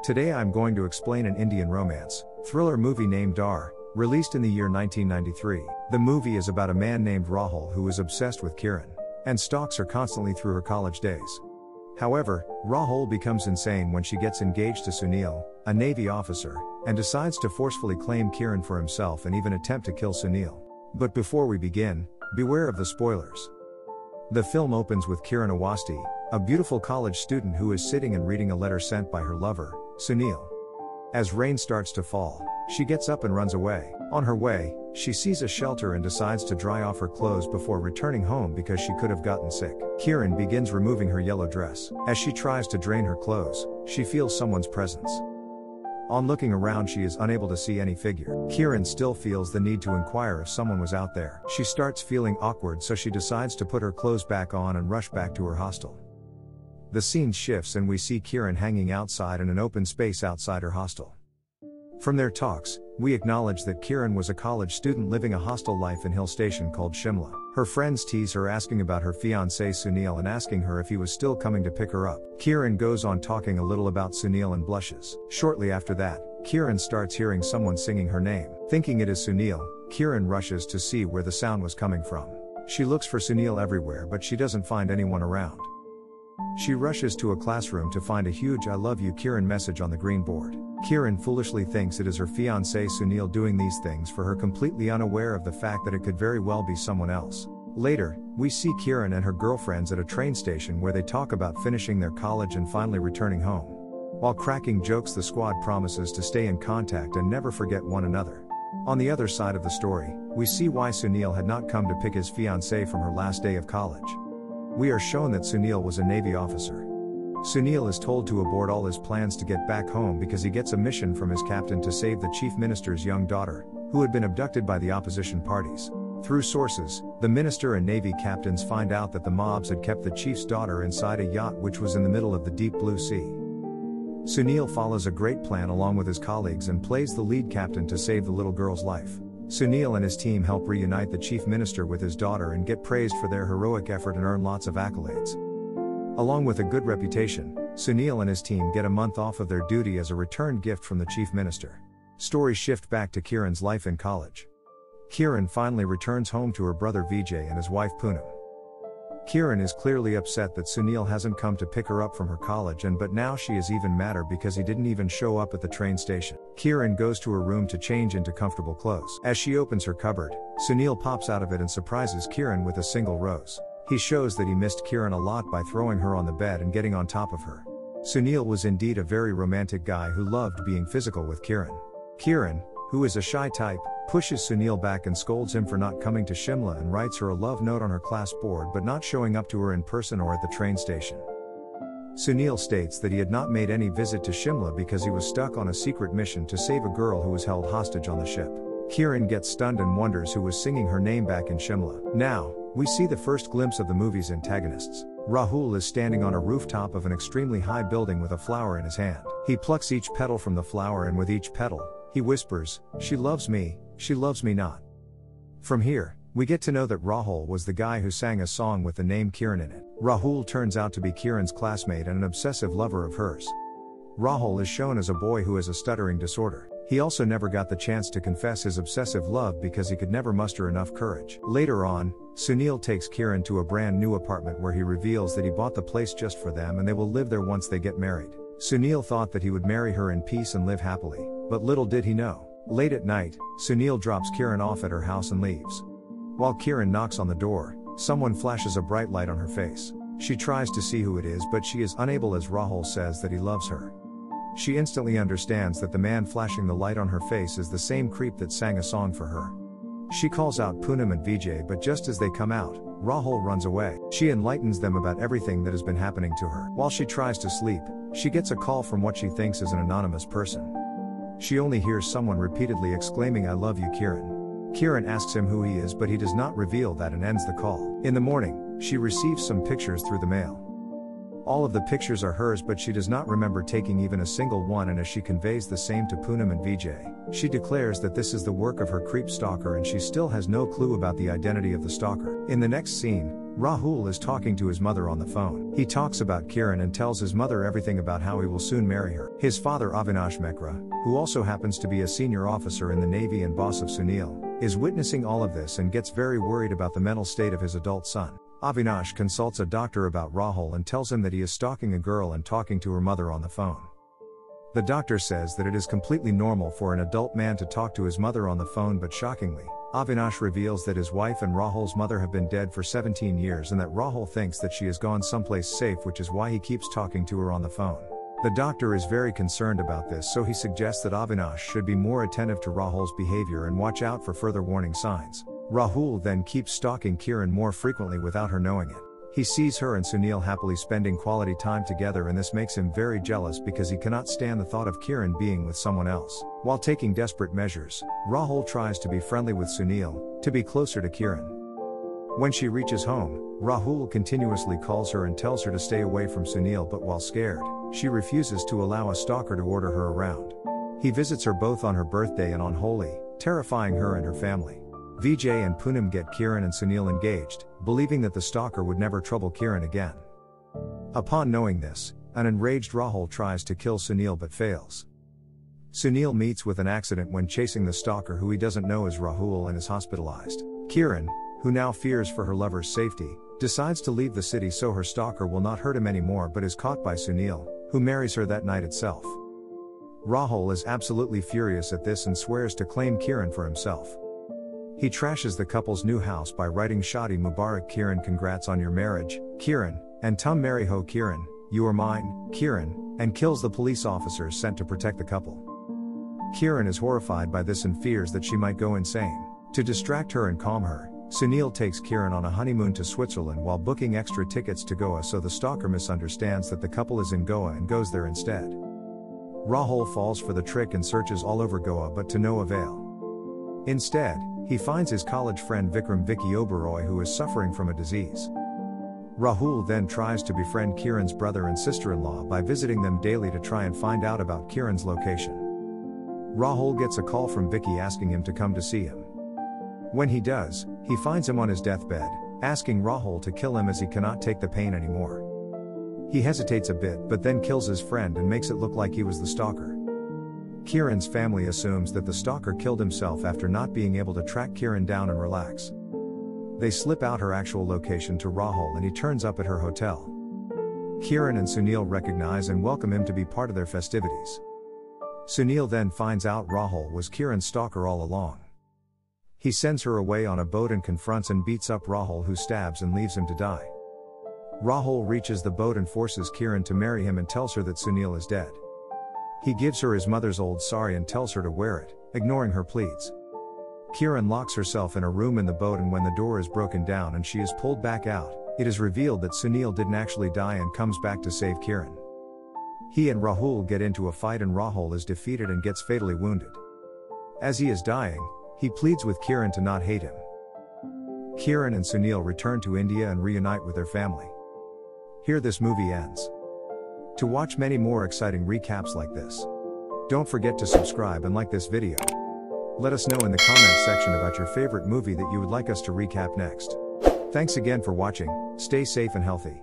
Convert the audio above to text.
Today I'm going to explain an Indian romance, thriller movie named Dar, released in the year 1993. The movie is about a man named Rahul who is obsessed with Kiran, and stalks her constantly through her college days. However, Rahul becomes insane when she gets engaged to Sunil, a Navy officer, and decides to forcefully claim Kiran for himself and even attempt to kill Sunil. But before we begin, beware of the spoilers. The film opens with Kiran Awasthi, a beautiful college student who is sitting and reading a letter sent by her lover, Sunil. As rain starts to fall, she gets up and runs away. On her way, she sees a shelter and decides to dry off her clothes before returning home because she could have gotten sick. Kiran begins removing her yellow dress. As she tries to drain her clothes, she feels someone's presence. On looking around, she is unable to see any figure. Kiran still feels the need to inquire if someone was out there. She starts feeling awkward, so she decides to put her clothes back on and rush back to her hostel. The scene shifts and we see Kiran hanging outside in an open space outside her hostel. From their talks, we acknowledge that Kiran was a college student living a hostel life in hill station called Shimla. Her friends tease her, asking about her fiancé Sunil and asking her if he was still coming to pick her up. Kiran goes on talking a little about Sunil and blushes. Shortly after that, Kiran starts hearing someone singing her name. Thinking it is Sunil, Kiran rushes to see where the sound was coming from. She looks for Sunil everywhere, but she doesn't find anyone around. She rushes to a classroom to find a huge "I love you Kiran" message on the green board. Kiran foolishly thinks it is her fiancé Sunil doing these things for her, completely unaware of the fact that it could very well be someone else. Later, we see Kiran and her girlfriends at a train station where they talk about finishing their college and finally returning home. While cracking jokes, the squad promises to stay in contact and never forget one another. On the other side of the story, we see why Sunil had not come to pick his fiancée from her last day of college. We are shown that Sunil was a Navy officer. Sunil is told to abort all his plans to get back home because he gets a mission from his captain to save the chief minister's young daughter, who had been abducted by the opposition parties. Through sources, the minister and Navy captains find out that the mobs had kept the chief's daughter inside a yacht which was in the middle of the deep blue sea. Sunil follows a great plan along with his colleagues and plays the lead captain to save the little girl's life. Sunil and his team help reunite the chief minister with his daughter and get praised for their heroic effort and earn lots of accolades. Along with a good reputation, Sunil and his team get a month off of their duty as a return gift from the chief minister. Stories shift back to Kiran's life in college. Kiran finally returns home to her brother Vijay and his wife Poonam. Kiran is clearly upset that Sunil hasn't come to pick her up from her college, but now she is even madder because he didn't even show up at the train station. Kiran goes to her room to change into comfortable clothes. As she opens her cupboard, Sunil pops out of it and surprises Kiran with a single rose. He shows that he missed Kiran a lot by throwing her on the bed and getting on top of her. Sunil was indeed a very romantic guy who loved being physical with Kiran. Kiran, who is a shy type, pushes Sunil back and scolds him for not coming to Shimla and writes her a love note on her class board but not showing up to her in person or at the train station. Sunil states that he had not made any visit to Shimla because he was stuck on a secret mission to save a girl who was held hostage on the ship. Kiran gets stunned and wonders who was singing her name back in Shimla. Now, we see the first glimpse of the movie's antagonists. Rahul is standing on a rooftop of an extremely high building with a flower in his hand. He plucks each petal from the flower and with each petal, he whispers, she loves me not." From here, we get to know that Rahul was the guy who sang a song with the name Kiran in it. Rahul turns out to be Kiran's classmate and an obsessive lover of hers. Rahul is shown as a boy who has a stuttering disorder. He also never got the chance to confess his obsessive love because he could never muster enough courage. Later on, Sunil takes Kiran to a brand new apartment where he reveals that he bought the place just for them and they will live there once they get married. Sunil thought that he would marry her in peace and live happily, but little did he know. Late at night, Sunil drops Kiran off at her house and leaves. While Kiran knocks on the door, someone flashes a bright light on her face. She tries to see who it is, but she is unable as Rahul says that he loves her. She instantly understands that the man flashing the light on her face is the same creep that sang a song for her. She calls out Poonam and Vijay, but just as they come out, Rahul runs away. She enlightens them about everything that has been happening to her. While she tries to sleep, she gets a call from what she thinks is an anonymous person. She only hears someone repeatedly exclaiming, "I love you Kiran." Kiran asks him who he is, but he does not reveal that and ends the call. In the morning, she receives some pictures through the mail. All of the pictures are hers, but she does not remember taking even a single one, and as she conveys the same to Poonam and Vijay, she declares that this is the work of her creep stalker and she still has no clue about the identity of the stalker. In the next scene, Rahul is talking to his mother on the phone. He talks about Kiran and tells his mother everything about how he will soon marry her. His father Avinash Mehra, who also happens to be a senior officer in the Navy and boss of Sunil, is witnessing all of this and gets very worried about the mental state of his adult son. Avinash consults a doctor about Rahul and tells him that he is stalking a girl and talking to her mother on the phone. The doctor says that it is completely normal for an adult man to talk to his mother on the phone, but shockingly, Avinash reveals that his wife and Rahul's mother have been dead for 17 years and that Rahul thinks that she has gone someplace safe, which is why he keeps talking to her on the phone. The doctor is very concerned about this, so he suggests that Avinash should be more attentive to Rahul's behavior and watch out for further warning signs. Rahul then keeps stalking Kiran more frequently without her knowing it. He sees her and Sunil happily spending quality time together, and this makes him very jealous because he cannot stand the thought of Kiran being with someone else. While taking desperate measures, Rahul tries to be friendly with Sunil, to be closer to Kiran. When she reaches home, Rahul continuously calls her and tells her to stay away from Sunil, but while scared, she refuses to allow a stalker to order her around. He visits her both on her birthday and on Holi, terrifying her and her family. Vijay and Poonam get Kiran and Sunil engaged, believing that the stalker would never trouble Kiran again. Upon knowing this, an enraged Rahul tries to kill Sunil but fails. Sunil meets with an accident when chasing the stalker, who he doesn't know is Rahul, and is hospitalized. Kiran, who now fears for her lover's safety, decides to leave the city so her stalker will not hurt him anymore, but is caught by Sunil, who marries her that night itself. Rahul is absolutely furious at this and swears to claim Kiran for himself. He trashes the couple's new house by writing Shadi Mubarak Kiran, congrats on your marriage, Kiran, and Tum Mary Ho Kiran, you are mine, Kiran, and kills the police officers sent to protect the couple. Kiran is horrified by this and fears that she might go insane. To distract her and calm her, Sunil takes Kiran on a honeymoon to Switzerland while booking extra tickets to Goa, so the stalker misunderstands that the couple is in Goa and goes there instead. Rahul falls for the trick and searches all over Goa, but to no avail. Instead, he finds his college friend Vikram Vicky Oberoi, who is suffering from a disease. Rahul then tries to befriend Kiran's brother and sister-in-law by visiting them daily to try and find out about Kiran's location. Rahul gets a call from Vicky asking him to come to see him. When he does, he finds him on his deathbed, asking Rahul to kill him as he cannot take the pain anymore. He hesitates a bit but then kills his friend and makes it look like he was the stalker. Kiran's family assumes that the stalker killed himself after not being able to track Kiran down and relax. They slip out her actual location to Rahul and he turns up at her hotel. Kiran and Sunil recognize and welcome him to be part of their festivities. Sunil then finds out Rahul was Kiran's stalker all along. He sends her away on a boat and confronts and beats up Rahul, who stabs and leaves him to die. Rahul reaches the boat and forces Kiran to marry him and tells her that Sunil is dead. He gives her his mother's old sari and tells her to wear it, ignoring her pleas. Kiran locks herself in a room in the boat, and when the door is broken down and she is pulled back out, it is revealed that Sunil didn't actually die and comes back to save Kiran. He and Rahul get into a fight and Rahul is defeated and gets fatally wounded. As he is dying, he pleads with Kiran to not hate him. Kiran and Sunil return to India and reunite with their family. Here this movie ends. To watch many more exciting recaps like this, don't forget to subscribe and like this video. Let us know in the comments section about your favorite movie that you would like us to recap next. Thanks again for watching, stay safe and healthy.